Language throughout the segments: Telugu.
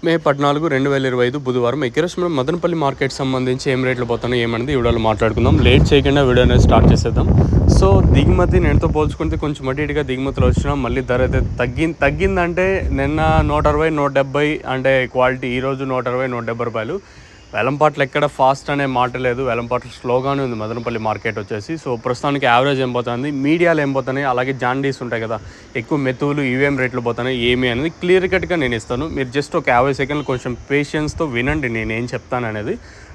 మే 14, 2025 బుధవారం ఈరోజు మనం మదనపల్లి మార్కెట్ సంబంధించి ఏం రేట్లు పోతున్నాయి ఏమనేది ఈ వీడియోలో మాట్లాడుకుందాం. లేట్ చేయకుండా వీడియో అనేది స్టార్ట్ చేసేద్దాం. సో దిగుమతి నేటితో పోల్చుకుంటే కొంచెం అటుగా దిగుమతులు వచ్చినా మళ్ళీ ధర అయితే తగ్గిందంటే నిన్న 160, 170 అంటే క్వాలిటీ, ఈరోజు 160, 170 రూపాయలు. వెలంపాట్లు ఎక్కడ ఫాస్ట్ అనే మాట లేదు, వెలంపాట్లు స్లోగానే ఉంది మదనపల్లి మార్కెట్ వచ్చేసి. సో ప్రస్తుతానికి యావరేజ్ ఏం పోతుంది, మీడియాలు ఏం పోతున్నాయి, అలాగే జాండీస్ ఉంటాయి కదా, ఎక్కువ మెతువులు ఇవేం రేట్లు పోతున్నాయి ఏమి అనేది క్లియర్ కట్గా నేను ఇస్తాను. మీరు జస్ట్ ఒక 50 సెకండ్లు కొంచెం పేషెన్స్తో వినండి నేను ఏం చెప్తాను అనేది.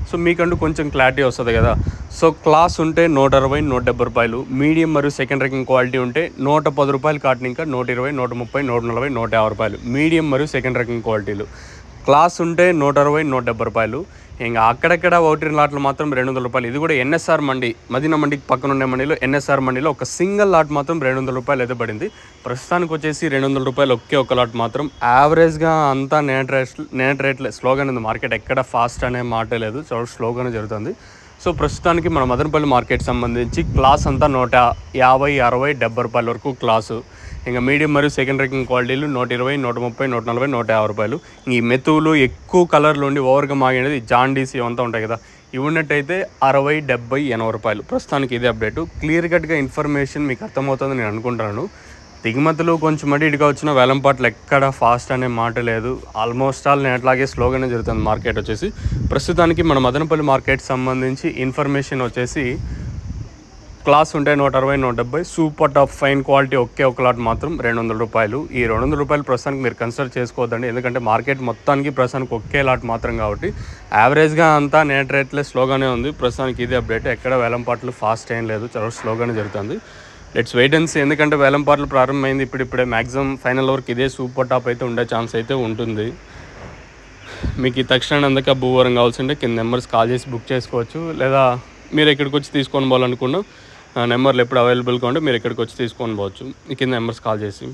సో మీకంటూ కొంచెం క్లారిటీ వస్తుంది కదా. సో క్లాస్ ఉంటే 160, 170 రూపాయలు, మీడియం మరియు సెకండ్ ర్యాంకింగ్ క్వాలిటీ ఉంటే 110 రూపాయలు కాటన్, ఇంకా 120, 130, 140, 150 రూపాయలు మీడియం మరియు సెకండ్ ర్యాంకింగ్ క్వాలిటీలు. క్లాస్ ఉంటే 160, 170 రూపాయలు. ఇంకా అక్కడక్కడ ఒకటి లాట్లు మాత్రం 200 రూపాయలు. ఇది కూడా ఎన్ఎస్ఆర్ మండి, మదీనా మండికి పక్కన ఉండే మండిలో ఎన్ఎస్ఆర్ మండిలో ఒక సింగిల్ లాట్ మాత్రం 200 రూపాయలు అయితే పడింది. ప్రస్తుతానికి వచ్చేసి 200 రూపాయలు ఒక లాట్ మాత్రం. యావరేజ్గా అంతా నేట్ రేట్లే, స్లోగానే ఉంది మార్కెట్, ఎక్కడ ఫాస్ట్ అనే మాట లేదు, చాలా స్లోగానే జరుగుతుంది. సో ప్రస్తుతానికి మన మదనపల్లి మార్కెట్ సంబంధించి క్లాస్ అంతా 150, 60, 70 రూపాయల వరకు క్లాసు. ఇంకా మీడియం మరియు సెకండ్ ర్యాంకింగ్ క్వాలిటీలు 120, 130, 140, 150 రూపాయలు. ఈ మెతువులు ఎక్కువ కలర్లు ఉండి ఓవర్గా మాగేది జాండీస్ ఇవంతా ఉంటాయి కదా, ఇవి ఉన్నట్టయితే 60, 70, 80 రూపాయలు. ప్రస్తుతానికి ఇదే అప్డేటు. క్లియర్ కట్గా ఇన్ఫర్మేషన్ మీకు అర్థమవుతుంది నేను అనుకుంటున్నాను. దిగుమతులు కొంచెం ఇటుగా వచ్చిన వేలంపాట్లు ఎక్కడ ఫాస్ట్ అనే మాట లేదు, ఆల్మోస్ట్ ఆల్ అట్లాగే స్లోగానే జరుగుతుంది మార్కెట్ వచ్చేసి. ప్రస్తుతానికి మన మదనపల్లి మార్కెట్ సంబంధించి ఇన్ఫర్మేషన్ వచ్చేసి క్లాస్ ఉంటే 160, 170, సూపర్ టాప్ ఫైన్ క్వాలిటీ ఒక లాట్ మాత్రం 200 రూపాయలు. ఈ 200 రూపాయలు ప్రస్తుతానికి మీరు కన్సిడర్ చేసుకోవద్దండి, ఎందుకంటే మార్కెట్ మొత్తానికి ప్రస్తుతానికి ఒకే లాట్ మాత్రం కాబట్టి యావరేజ్గా అంతా నేట్ రేట్లే స్లోగానే ఉంది. ప్రస్తుతానికి ఇదే అప్డేట్, ఎక్కడ వేలంపాట్లు ఫాస్ట్ ఏం లేదు, చాలా స్లోగానే జరుగుతుంది. లెట్స్ వెయిట్ అండ్ సీ, ఎందుకంటే వేలంపాట్లు ప్రారంభమైంది ఇప్పుడిప్పుడే. మ్యాక్సిమం ఫైనల్ వరకు ఇదే సూపర్ టాప్ అయితే ఉండే ఛాన్స్ అయితే ఉంటుంది. మీకు ఈ తక్షణ అందుకే భూవరం కావాల్సింటే కింద నెంబర్స్ కాల్ చేసి బుక్ చేసుకోవచ్చు, లేదా మీరు ఎక్కడికి వచ్చి తీసుకొని పోవాలనుకున్నా నెంబర్లు ఎప్పుడు అవైలబుల్గా ఉంటే మీరు ఎక్కడికి వచ్చి తీసుకొని పోవచ్చు, కింద నెంబర్స్ కాల్ చేసి.